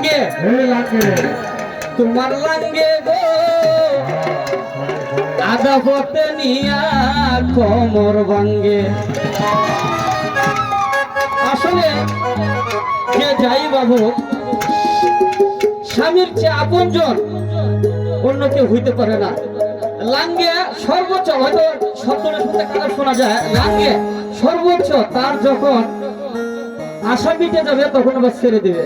লাঙ্গে তোমার লাঙ্গে গো আদা পথে নিয়া কোমর ভাঙ্গে। আসলে যে যাই বাবু স্বামীর চেয়ে আপনজন অন্য কেউ হইতে পারে না। লাঙ্গে সর্বোচ্চ, হয়তো শব্দটা শুনতে খারাপ শোনা যায়, লাঙ্গে সর্বোচ্চ তার যখন আশা মিটে যাবে তখন আবার ছেড়ে দিবে।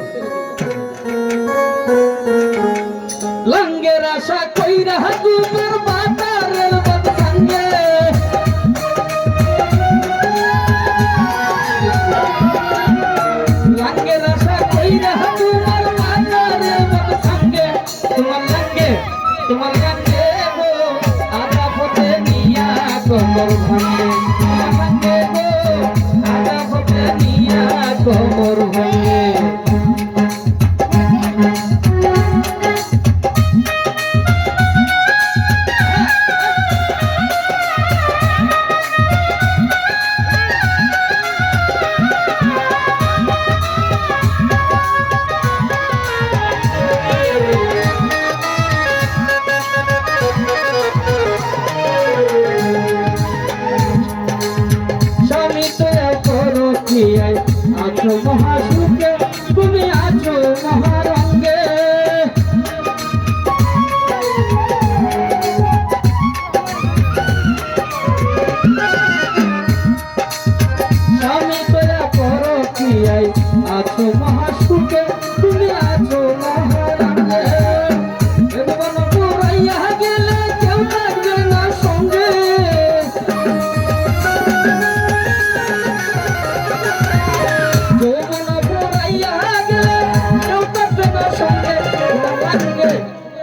লাঙ্গের আশা কইরা তোমার বাতারের বদসঙ্গে, লাঙ্গের আশা কইরা তোমার বাতারের বদসঙ্গে, তোমার লাঙ্গে গো আদা পথে নিয়া কোমর ভাঙ্গে, তোমার লাঙ্গে গো আদা পথে নিয়া কোমর ভাঙ্গে। আছো মহাসুখে তুমি আছো মহারঙ্গে, স্বামী তোরা করো কি আছো মহাসুখে তুমি আছো মহারঙ্গে। জীবন পুরাইয়া গেলে কেউ থাকবে না সঙ্গে,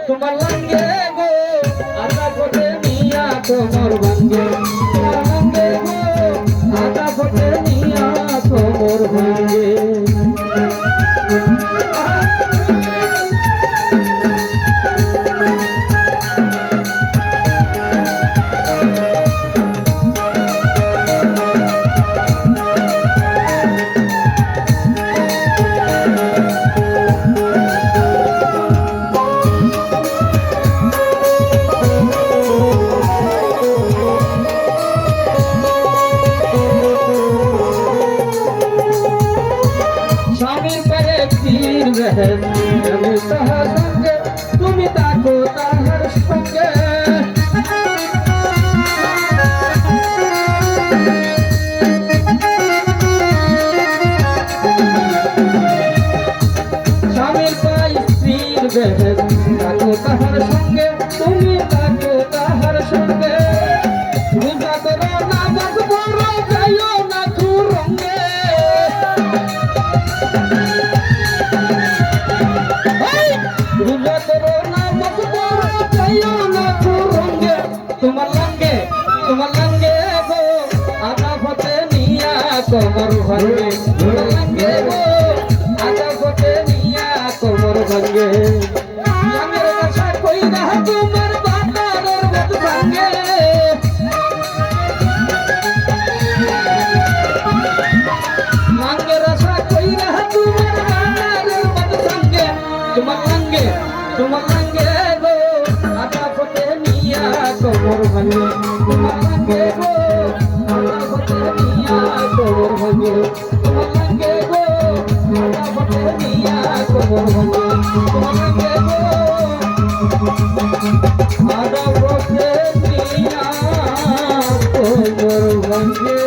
তোমার লাঙ্গে গো আদা পথে নিয়া কোমর ভাঙ্গে, তোমার লাঙ্গে গো আদা পথে নিয়া কোমর ভাঙ্গে। আমি তাহার সঙ্গে তুমি থাকো তাহার সঙ্গে, স্বামীর পাই স্ত্রীর বেহেস থাকো তাহার সঙ্গে তুমি থাকো তাহার সঙ্গে। রোজা করো নামাজ পড়ো যাইও না কুরঙ্গে, রোজা করো নামাজ পড়ো যাইও না কুরঙ্গে। তোমার লাঙ্গে গো আদা পথে নিয়া কোমর ভাঙ্গে, তোমার লাঙ্গে গো আদা পথে নিয়া কোমর ভাঙ্গে। লাঙ্গের আশা কইরা তোমার বাতারের বদসঙ্গে, লাঙ্গের আশা কইরা তোমার বাতারের বদসঙ্গে, তোমার লাঙ্গে গো আদা পথে নিয়া কোমর ভাঙ্গে, তোমার লাঙ্গে গো আদা পথে নিয়া কোমর ভাঙ্গে, তোমার লাঙ্গে গো আদা পথে নিয়া কোমর ভাঙ্গে, তোমার লাঙ্গে গো আদা পথে নিয়া কোমর ভাঙ্গে।